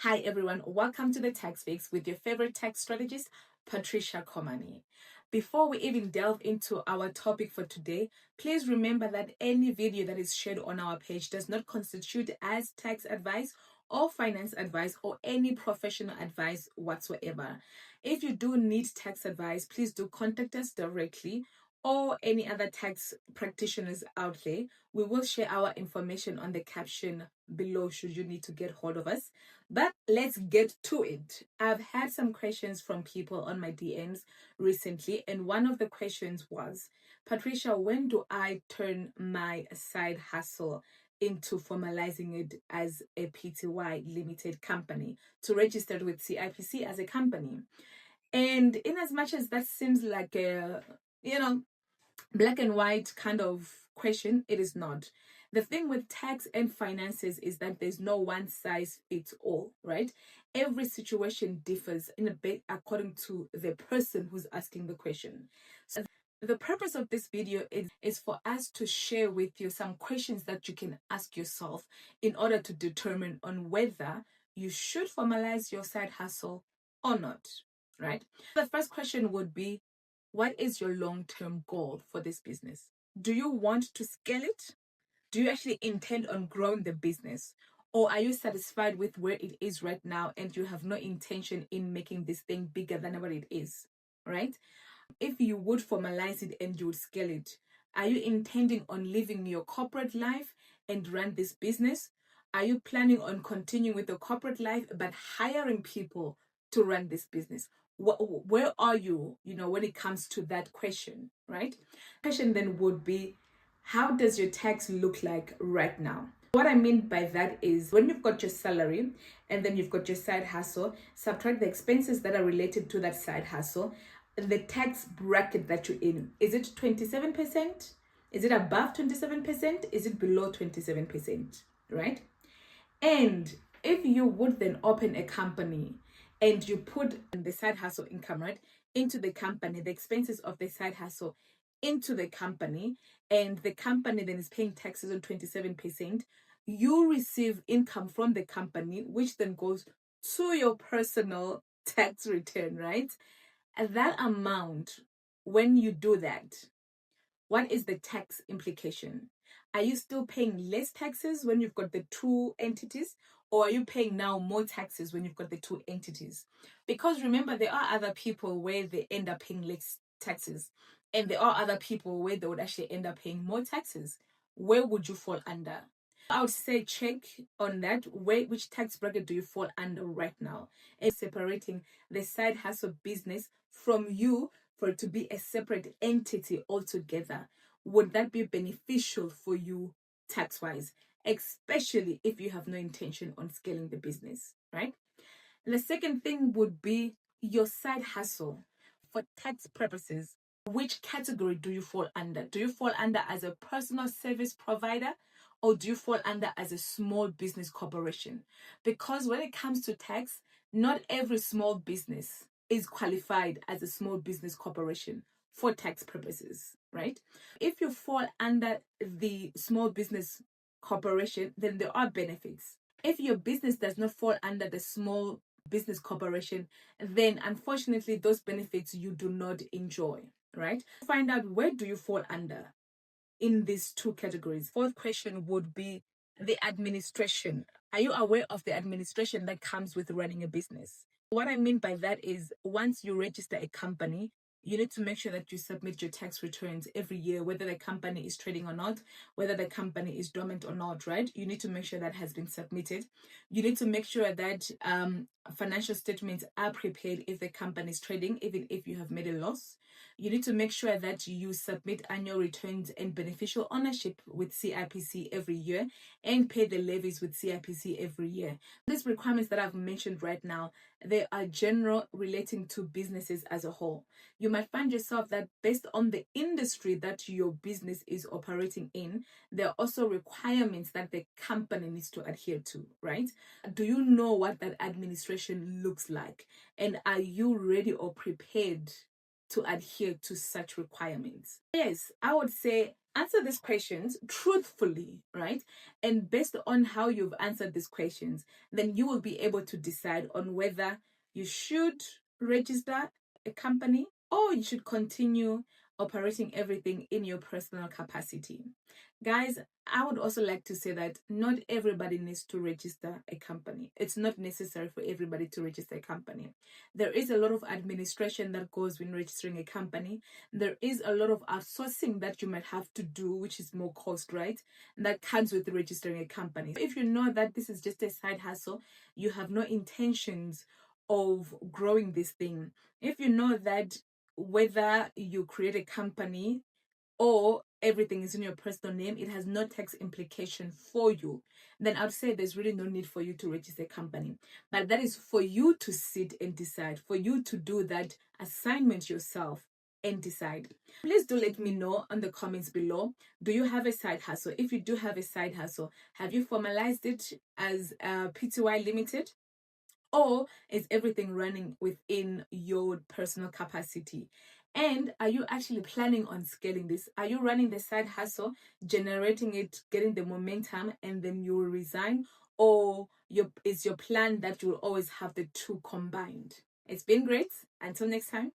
Hi everyone, welcome to the Tax Fix with your favorite tax strategist, Patricia Komani. Before we even delve into our topic for today, please remember that any video that is shared on our page does not constitute as tax advice or finance advice or any professional advice whatsoever. If you do need tax advice, please do contact us directly or any other tax practitioners out there. We will share our information on the caption below should you need to get hold of us. But let's get to it. I've had some questions from people on my DMs recently, and one of the questions was, Patricia, when do I turn my side hustle into formalizing it as a PTY limited company to register with CIPC as a company? And in as much as that seems like a, black and white kind of question, it is not. The thing with tax and finances is that there's no one size fits all, right? Every situation differs in a bit according to the person who's asking the question. So the purpose of this video is for us to share with you some questions that you can ask yourself in order to determine on whether you should formalize your side hustle or not, right? The first question would be, what is your long-term goal for this business? Do you want to scale it? Do you actually intend on growing the business? Or are you satisfied with where it is right now and you have no intention in making this thing bigger than what it is, right? If you would formalize it and you would scale it, are you intending on living your corporate life and run this business? Are you planning on continuing with the corporate life but hiring people to run this business? Where are you, when it comes to that question, right? Question then would be, how does your tax look like right now? What I mean by that is when you've got your salary and then you've got your side hustle, subtract the expenses that are related to that side hustle, the tax bracket that you're in. Is it 27%? Is it above 27%? Is it below 27%? Right? And if you would then open a company and you put the side hustle income, right, into the company, the expenses of the side hustle into the company, and the company then is paying taxes on 27%, you receive income from the company, which then goes to your personal tax return, right? And that amount, when you do that, what is the tax implication? Are you still paying less taxes when you've got the two entities? Or are you paying now more taxes when you've got the two entities? Because remember, there are other people where they end up paying less taxes. And there are other people where they would actually end up paying more taxes. Where would you fall under? I would say check on that. Which tax bracket do you fall under right now? And separating the side hustle business from you for it to be a separate entity altogether. Would that be beneficial for you tax-wise? Especially if you have no intention on scaling the business, right? And the second thing would be your side hustle. For tax purposes, which category do you fall under? Do you fall under as a personal service provider, or do you fall under as a small business corporation? Because when it comes to tax, not every small business is qualified as a small business corporation for tax purposes, right? If you fall under the small business corporation, then there are benefits. If your business does not fall under the small business corporation, then unfortunately those benefits you do not enjoy, right? Find out, where do you fall under in these two categories. Fourth question would be the administration. Are you aware of the administration that comes with running a business? What I mean by that is, once you register a company, you need to make sure that you submit your tax returns every year, whether the company is trading or not, whether the company is dormant or not, right? You need to make sure that has been submitted. You need to make sure that financial statements are prepared if the company is trading, even if you have made a loss. You need to make sure that you submit annual returns and beneficial ownership with CIPC every year and pay the levies with CIPC every year. These requirements that I've mentioned right now, they are general relating to businesses as a whole. You might find yourself that based on the industry that your business is operating in, there are also requirements that the company needs to adhere to, right? Do you know what that administration looks like? And are you ready or prepared to adhere to such requirements? Yes, I would say Answer these questions truthfully, right? And based on how you've answered these questions, then you will be able to decide on whether you should register a company or you should continue operating everything in your personal capacity. Guys, I would also like to say that not everybody needs to register a company. It's not necessary for everybody to register a company. There is a lot of administration that goes when registering a company. There is a lot of outsourcing that you might have to do, which is more cost, right? That comes with registering a company. If you know that this is just a side hustle, you have no intentions of growing this thing. If you know that whether you create a company or everything is in your personal name, it has no tax implication for you, then I'd say there's really no need for you to register a company. But that is for you to sit and decide, for you to do that assignment yourself and decide. Please do let me know on the comments below. Do you have a side hustle? If you do have a side hustle, have you formalized it as PTY Limited? Or is everything running within your personal capacity? And are you actually planning on scaling this? Are you running the side hustle, generating it, getting the momentum, and then you will resign? Or is your plan that you will always have the two combined? It's been great. Until next time.